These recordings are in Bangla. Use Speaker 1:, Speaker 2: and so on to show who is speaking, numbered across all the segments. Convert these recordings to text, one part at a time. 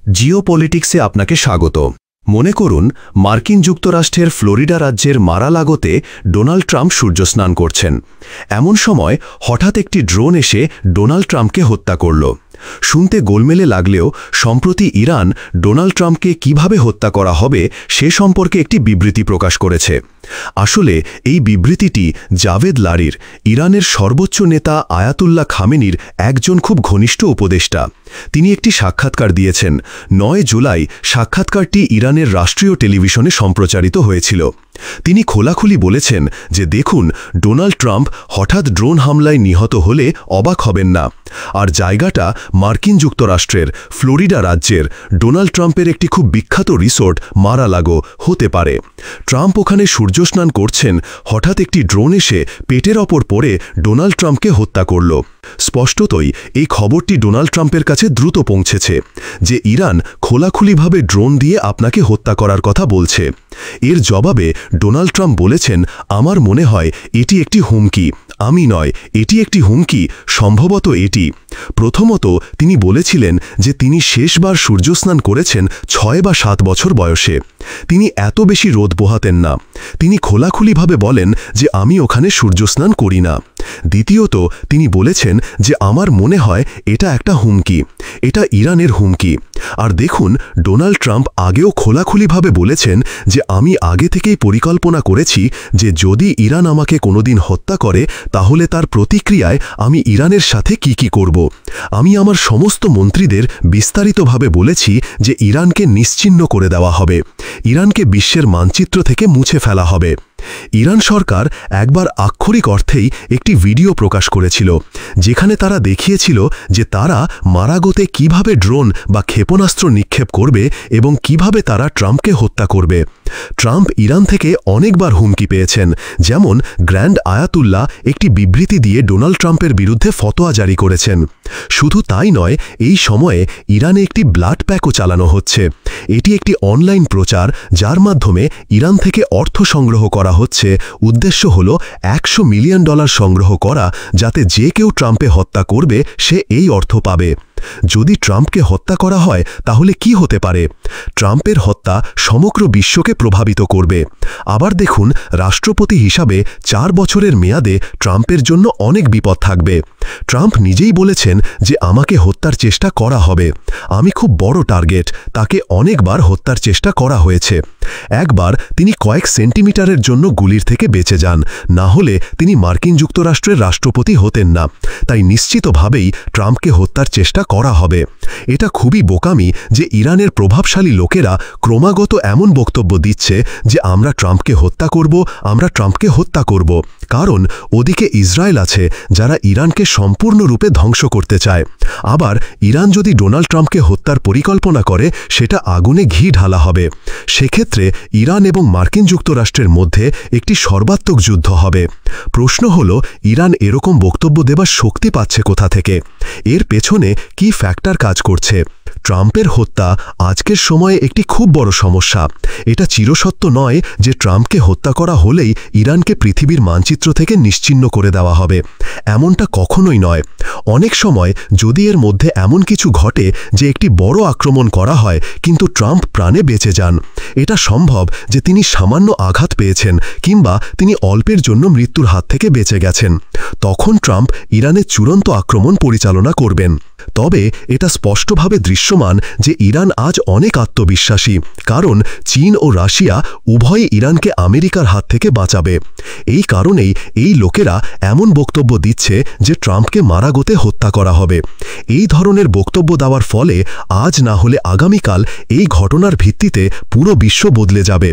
Speaker 1: জিওপলিটিক্সে আপনাকে স্বাগত। মনে করুন মার্কিন যুক্তরাষ্ট্রের ফ্লোরিডা রাজ্যের মার-আ-লাগোতে ডোনাল্ড ট্রাম্প সূর্যস্নান করছেন। এমন সময় হঠাৎ একটি ড্রোন এসে ডোনাল্ড ট্রাম্পকে হত্যা করল। শুনতে গোলমেলে লাগলেও সম্প্রতি ইরান ডোনাল্ড ট্রাম্পকে কিভাবে হত্যা করা হবে সে সম্পর্কে একটি বিবৃতি প্রকাশ করেছে। আসলে এই বিবৃতিটি জাভেদ লারির, ইরানের সর্বোচ্চ নেতা আয়াতুল্লাহ খামেনির একজন খুব ঘনিষ্ঠ উপদেষ্টা। তিনি একটি সাক্ষাৎকার দিয়েছেন। ৯ জুলাই সাক্ষাৎকারটি ইরানের রাষ্ট্রীয় টেলিভিশনে সম্প্রচারিত হয়েছিল। তিনি খোলাখুলি বলেছেন যে দেখুন, ডোনাল্ড ট্রাম্প হঠাৎ ড্রোন হামলায় নিহত হলে অবাক হবেন না। আর জায়গাটা মার্কিন যুক্তরাষ্ট্রের ফ্লোরিডা রাজ্যের ডোনাল্ড ট্রাম্পের একটি খুব বিখ্যাত রিসোর্ট মার-আ-লাগো হতে পারে। ট্রাম্প ওখানে সূর্যস্নান করছেন, হঠাৎ একটি ড্রোন এসে পেটের ওপর পড়ে ডোনাল্ড ট্রাম্পকে হত্যা করল। স্পষ্টতই এই খবরটি ডোনাল্ড ট্রাম্পের কাছে দ্রুত পৌঁছেছে যে ইরান খোলাখুলিভাবে ড্রোন দিয়ে আপনাকে হত্যা করার কথা বলছে। এর জবাবে ডোনাল্ড ট্রাম্প বলেছেন, আমার মনে হয় এটি একটি হুমকি। আমি নয়, এটি একটি হুমকি, সম্ভবত এটি। প্রথমত তিনি বলেছিলেন যে তিনি শেষবার সূর্যস্নান করেছেন ৬ বা ৭ বছর বয়সে। তিনি এত বেশি রোদ পোহাতেন না। তিনি খোলাখুলিভাবে বলেন যে আমি ওখানে সূর্যস্নান করি না। দ্বিতীয়ত তিনি বলেছেন যে আমার মনে হয় এটা একটা হুমকি, এটা ইরানের হুমকি। আর দেখুন, ডোনাল্ড ট্রাম্প আগেও খোলাখুলিভাবে বলেছেন যে আমি আগে থেকেই পরিকল্পনা করেছি যে যদি ইরান আমাকে কোনোদিন হত্যা করে তাহলে তার প্রতিক্রিয়ায় আমি ইরানের সাথে কি করব। আমি আমার সমস্ত মন্ত্রীদের বিস্তারিতভাবে বলেছি যে ইরানকে নিশ্চিহ্ন করে দেওয়া হবে, ইরানকে বিশ্বের মানচিত্র থেকে মুছে ফেলা হবে। ইরান সরকার একবার আক্ষরিক অর্থেই একটি ভিডিও প্রকাশ করেছিল যেখানে তারা দেখিয়েছিল যে তারা মারাগোতে কিভাবে ড্রোন বা ক্ষেপণাস্ত্র নিক্ষেপ করবে এবং কিভাবে তারা ট্রাম্পকে হত্যা করবে। ট্রাম্প ইরান থেকে অনেকবার হুমকি পেয়েছেন, যেমন গ্র্যান্ড আয়াতুল্লাহ একটি বিবৃতি দিয়ে ডোনাল্ড ট্রাম্পের বিরুদ্ধে ফতোয়া জারি করেছেন। শুধু তাই নয়, এই সময়ে ইরানে একটি ব্লাড প্যাকও চালানো হচ্ছে। এটি একটি অনলাইন প্রচার যার মাধ্যমে ইরান থেকে অর্থ সংগ্রহ করা হচ্ছে। উদ্দেশ্য হল $100 মিলিয়ন সংগ্রহ করা, যাতে যে কেউ ট্রাম্পে হত্যা করবে সে এই অর্থ পাবে। যদি ট্রাম্পকে হত্যা করা হয় তাহলে কি হতে পারে? ট্রাম্পের হত্যা সমগ্র বিশ্বকে প্রভাবিত করবে। আবার দেখুন, রাষ্ট্রপতি হিসাবে 4 বছরের মেয়াদে ট্রাম্পের জন্য অনেক বিপদ থাকবে। ট্রাম্প নিজেই বলেছেন যে আমাকে হত্যার চেষ্টা করা হবে। আমি খুব বড় টার্গেট, তাকে অনেকবার হত্যার চেষ্টা করা হয়েছে। একবার তিনি কয়েক সেন্টিমিটারের জন্য গুলির থেকে বেঁচে যান, না হলে তিনি মার্কিন যুক্তরাষ্ট্রের রাষ্ট্রপতি হতেন না। তাই নিশ্চিতভাবেই ট্রাম্পকে হত্যার চেষ্টা করা হবে। এটা খুবই বোকামি যে ইরানের প্রভাবশালী লোকেরা ক্রমাগত এমন বক্তব্য দিচ্ছে যে আমরা ট্রাম্পকে হত্যা করব, আমরা ট্রাম্পকে হত্যা করব। কারণ ওদিকে ইসরায়েল আছে যারা ইরানকে সম্পূর্ণরূপে ধ্বংস করতে চায়। আবার ইরান যদি ডোনাল্ড ট্রাম্পকে হত্যার পরিকল্পনা করে সেটা আগুনে ঘি ঢালা হবে। সেক্ষেত্রে ইরান এবং মার্কিন যুক্তরাষ্ট্রের মধ্যে একটি সর্বাত্মক যুদ্ধ হবে। প্রশ্ন হল, ইরান এরকম বক্তব্য দেবার শক্তি পাচ্ছে কোথা থেকে? এর পেছনে কি ফ্যাক্টর কাজ করছে? ট্রাম্পের হত্যা আজকের সময়ে একটি খুব বড় সমস্যা। এটা চিরসত্য নয় যে ট্রাম্পকে হত্যা করা হলেই ইরানকে পৃথিবীর মানচিত্র থেকে নিশ্চিহ্ন করে দেওয়া হবে। এমনটা কখনোই নয়। অনেক সময় যদি এর মধ্যে এমন কিছু ঘটে যে একটি বড় আক্রমণ করা হয় কিন্তু ট্রাম্প প্রাণে বেঁচে যান, এটা সম্ভব যে তিনি সামান্য আঘাত পেয়েছেন কিংবা তিনি অল্পের জন্য মৃত্যুর হাত থেকে বেঁচে গেছেন। তখন ট্রাম্প ইরানের চূড়ান্ত আক্রমণ পরিচালনা করবেন। তবে এটা স্পষ্টভাবে দৃশ্যমান যে ইরান আজ অনেক আত্মবিশ্বাসী, কারণ চীন ও রাশিয়া উভয়ই ইরানকে আমেরিকার হাত থেকে বাঁচাবে। এই কারণেই এই লোকেরা এমন বক্তব্য দিচ্ছে যে ট্রাম্পকে মারাগোতে হত্যা করা হবে। এই ধরনের বক্তব্য দেওয়ার ফলে আজ না হলে আগামীকাল এই ঘটনার ভিত্তিতে পুরো বিশ্ব বদলে যাবে।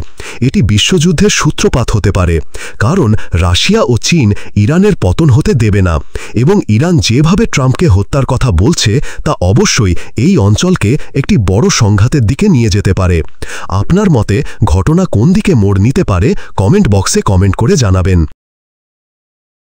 Speaker 1: এটি বিশ্বযুদ্ধের সূত্রপাত হতে পারে, কারণ রাশিয়া ও চীন ইরানের পতন হতে দেবে না এবং ইরান যেভাবে ট্রাম্পকে হত্যার কথা বলছে তা অবশ্যই এই অঞ্চলকে একটি বড় সংঘাতের দিকে নিয়ে যেতে পারে। আপনার মতে ঘটনা কোন দিকে মোড় নিতে পারে কমেন্ট বক্সে কমেন্ট করে জানাবেন।